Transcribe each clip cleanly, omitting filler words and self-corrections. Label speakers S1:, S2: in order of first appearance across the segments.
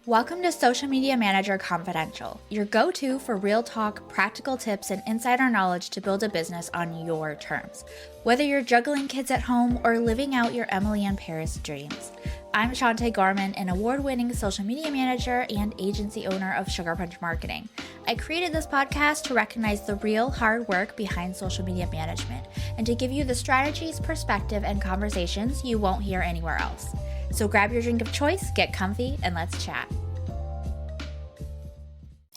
S1: Welcome to Social Media Manager Confidential, your go-to for real talk, practical tips, and insider knowledge to build a business on your terms. Whether you're juggling kids at home or living out your Emily in Paris dreams. I'm Shanté, an award-winning social media manager and agency owner of Sugar Punch Marketing. I created this podcast to recognize the real hard work behind social media management and to give you the strategies, perspective, and conversations you won't hear anywhere else. So grab your drink of choice, get comfy, and let's chat.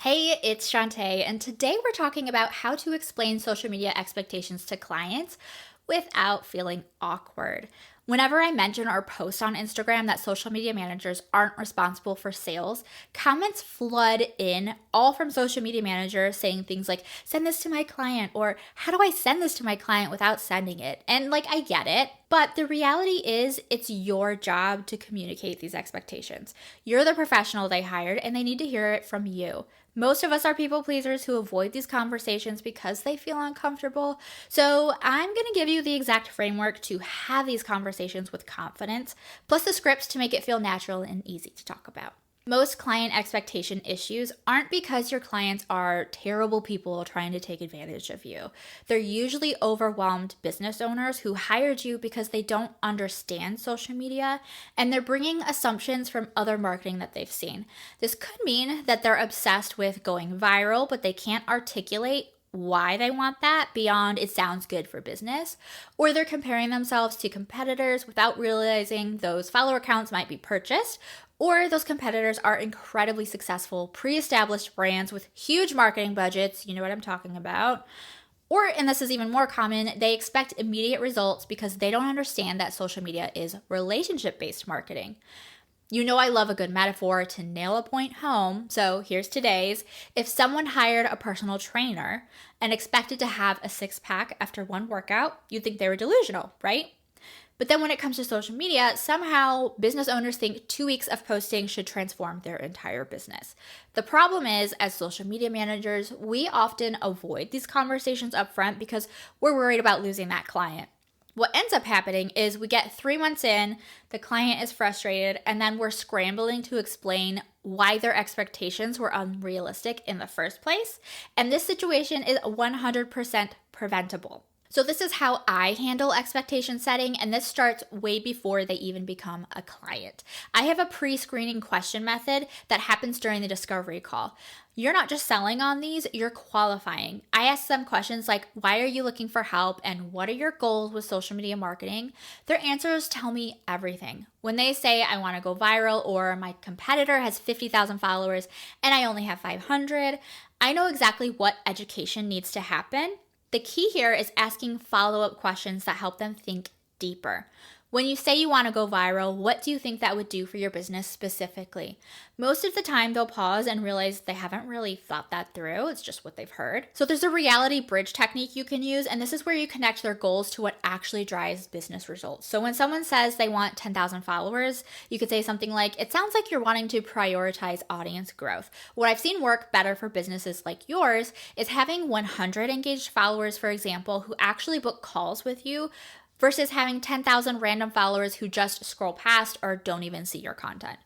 S1: Hey, it's Shanté, and today we're talking about how to explain social media expectations to clients without feeling awkward. Whenever I mention or post on Instagram that social media managers aren't responsible for sales, comments flood in, all from social media managers saying things like, send this to my client, or how do I send this to my client without sending it? And I get it, but the reality is it's your job to communicate these expectations. You're the professional they hired, and they need to hear it from you. Most of us are people pleasers who avoid these conversations because they feel uncomfortable. So I'm going to give you the exact framework to have these conversations with confidence, plus the scripts to make it feel natural and easy to talk about. Most client expectation issues aren't because your clients are terrible people trying to take advantage of you. They're usually overwhelmed business owners who hired you because they don't understand social media and they're bringing assumptions from other marketing that they've seen. This could mean that they're obsessed with going viral, but they can't articulate why they want that beyond it sounds good for business, or they're comparing themselves to competitors without realizing those follower counts might be purchased, or those competitors are incredibly successful, pre-established brands with huge marketing budgets, you know what I'm talking about. Or, and this is even more common, they expect immediate results because they don't understand that social media is relationship-based marketing. You know I love a good metaphor to nail a point home, so here's today's. If someone hired a personal trainer and expected to have a six-pack after one workout, you'd think they were delusional, right? But then when it comes to social media, somehow business owners think 2 weeks of posting should transform their entire business. The problem is, as social media managers, we often avoid these conversations up front because we're worried about losing that client. What ends up happening is we get 3 months in, the client is frustrated, and then we're scrambling to explain why their expectations were unrealistic in the first place. And this situation is 100% preventable. So this is how I handle expectation setting, and this starts way before they even become a client. I have a pre-screening question method that happens during the discovery call. You're not just selling on these, you're qualifying. I ask them questions like, why are you looking for help and what are your goals with social media marketing? Their answers tell me everything. When they say, I want to go viral, or my competitor has 50,000 followers and I only have 500, I know exactly what education needs to happen. The key here is asking follow-up questions that help them think deeper. When you say you want to go viral, what do you think that would do for your business specifically? Most of the time, they'll pause and realize they haven't really thought that through. It's just what they've heard. So there's a reality bridge technique you can use, and this is where you connect their goals to what actually drives business results. So when someone says they want 10,000 followers, you could say something like, it sounds like you're wanting to prioritize audience growth. What I've seen work better for businesses like yours is having 100 engaged followers, for example, who actually book calls with you, versus having 10,000 random followers who just scroll past or don't even see your content.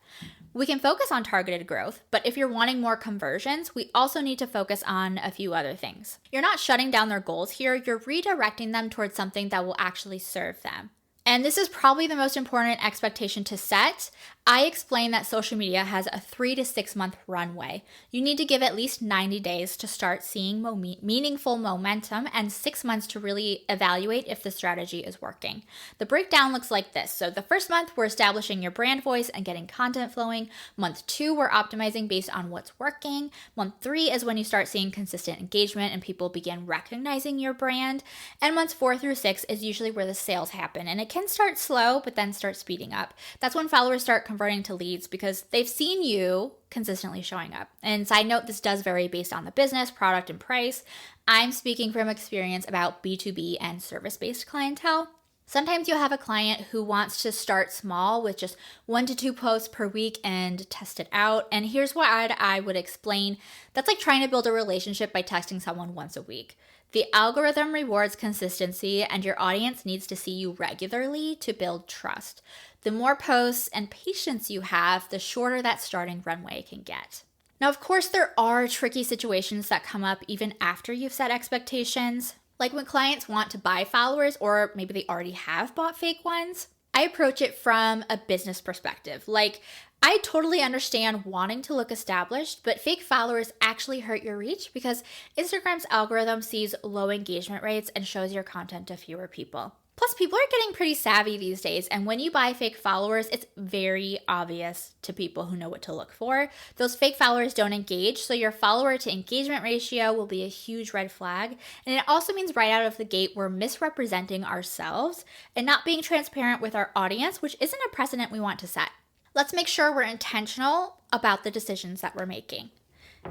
S1: We can focus on targeted growth, but if you're wanting more conversions, we also need to focus on a few other things. You're not shutting down their goals here, you're redirecting them towards something that will actually serve them. And this is probably the most important expectation to set. I explain that social media has a 3 to 6 month runway. You need to give at least 90 days to start seeing meaningful momentum and 6 months to really evaluate if the strategy is working. The breakdown looks like this. So the first month, we're establishing your brand voice and getting content flowing. Month 2, we're optimizing based on what's working. Month 3 is when you start seeing consistent engagement and people begin recognizing your brand. And months 4 through 6 is usually where the sales happen. And it can start slow, but then start speeding up. That's when followers start converting to leads because they've seen you consistently showing up. And side note, this does vary based on the business, product, and price. I'm speaking from experience about B2B and service-based clientele. Sometimes you'll have a client who wants to start small with just 1 to 2 posts per week and test it out. And here's what I would explain. That's like trying to build a relationship by texting someone once a week. The algorithm rewards consistency, and your audience needs to see you regularly to build trust. The more posts and patience you have, the shorter that starting runway can get. Now, of course, there are tricky situations that come up even after you've set expectations, like when clients want to buy followers or maybe they already have bought fake ones. I approach it from a business perspective. Like, I totally understand wanting to look established, but fake followers actually hurt your reach because Instagram's algorithm sees low engagement rates and shows your content to fewer people. Plus, people are getting pretty savvy these days, and when you buy fake followers, it's very obvious to people who know what to look for. Those fake followers don't engage, so your follower to engagement ratio will be a huge red flag. And it also means right out of the gate, we're misrepresenting ourselves and not being transparent with our audience, which isn't a precedent we want to set. Let's make sure we're intentional about the decisions that we're making.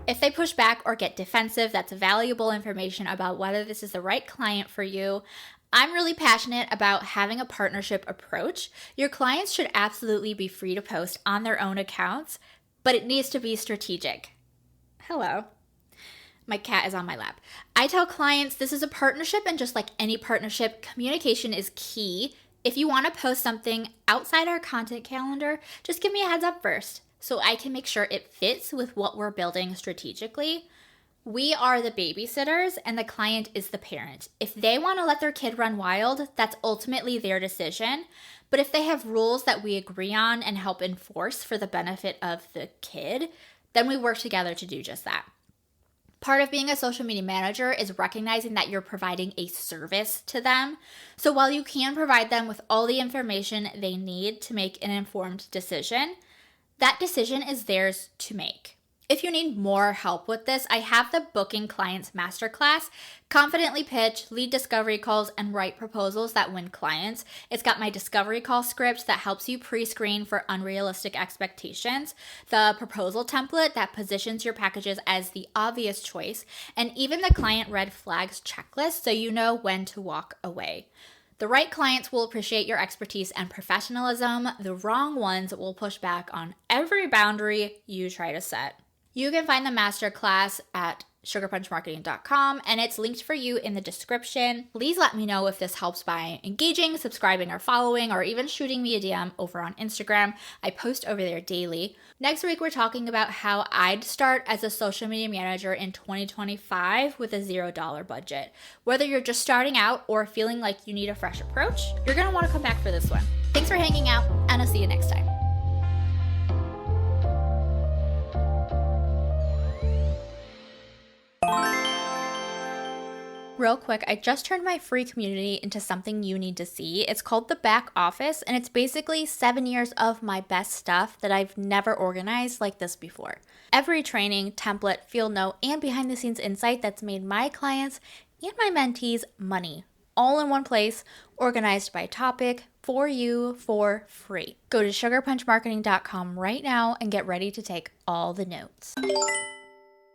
S1: If they push back or get defensive, that's valuable information about whether this is the right client for you. I'm really passionate about having a partnership approach. Your clients should absolutely be free to post on their own accounts, but it needs to be strategic. Hello. My cat is on my lap. I tell clients this is a partnership, and just like any partnership, communication is key. If you want to post something outside our content calendar, just give me a heads up first so I can make sure it fits with what we're building strategically. We are the babysitters and the client is the parent. If they want to let their kid run wild, that's ultimately their decision. But if they have rules that we agree on and help enforce for the benefit of the kid, then we work together to do just that. Part of being a social media manager is recognizing that you're providing a service to them. So while you can provide them with all the information they need to make an informed decision, that decision is theirs to make. If you need more help with this, I have the Booking Clients Masterclass, Confidently Pitch, Lead Discovery Calls, and Write Proposals that Win Clients. It's got my discovery call script that helps you pre-screen for unrealistic expectations, the proposal template that positions your packages as the obvious choice, and even the client red flags checklist so you know when to walk away. The right clients will appreciate your expertise and professionalism. The wrong ones will push back on every boundary you try to set. You can find the masterclass at sugarpunchmarketing.com, and it's linked for you in the description. Please let me know if this helps by engaging, subscribing, or following, or even shooting me a DM over on Instagram. I post over there daily. Next week, we're talking about how I'd start as a social media manager in 2025 with a $0 budget. Whether you're just starting out or feeling like you need a fresh approach, you're going to want to come back for this one. Thanks for hanging out, and I'll see you next time. Real quick, I just turned my free community into something you need to see. It's called The Back Office, and it's basically 7 years of my best stuff that I've never organized like this before. Every training, template, field note, and behind the scenes insight that's made my clients and my mentees money. All in one place, organized by topic, for you, for free. Go to sugarpunchmarketing.com right now and get ready to take all the notes.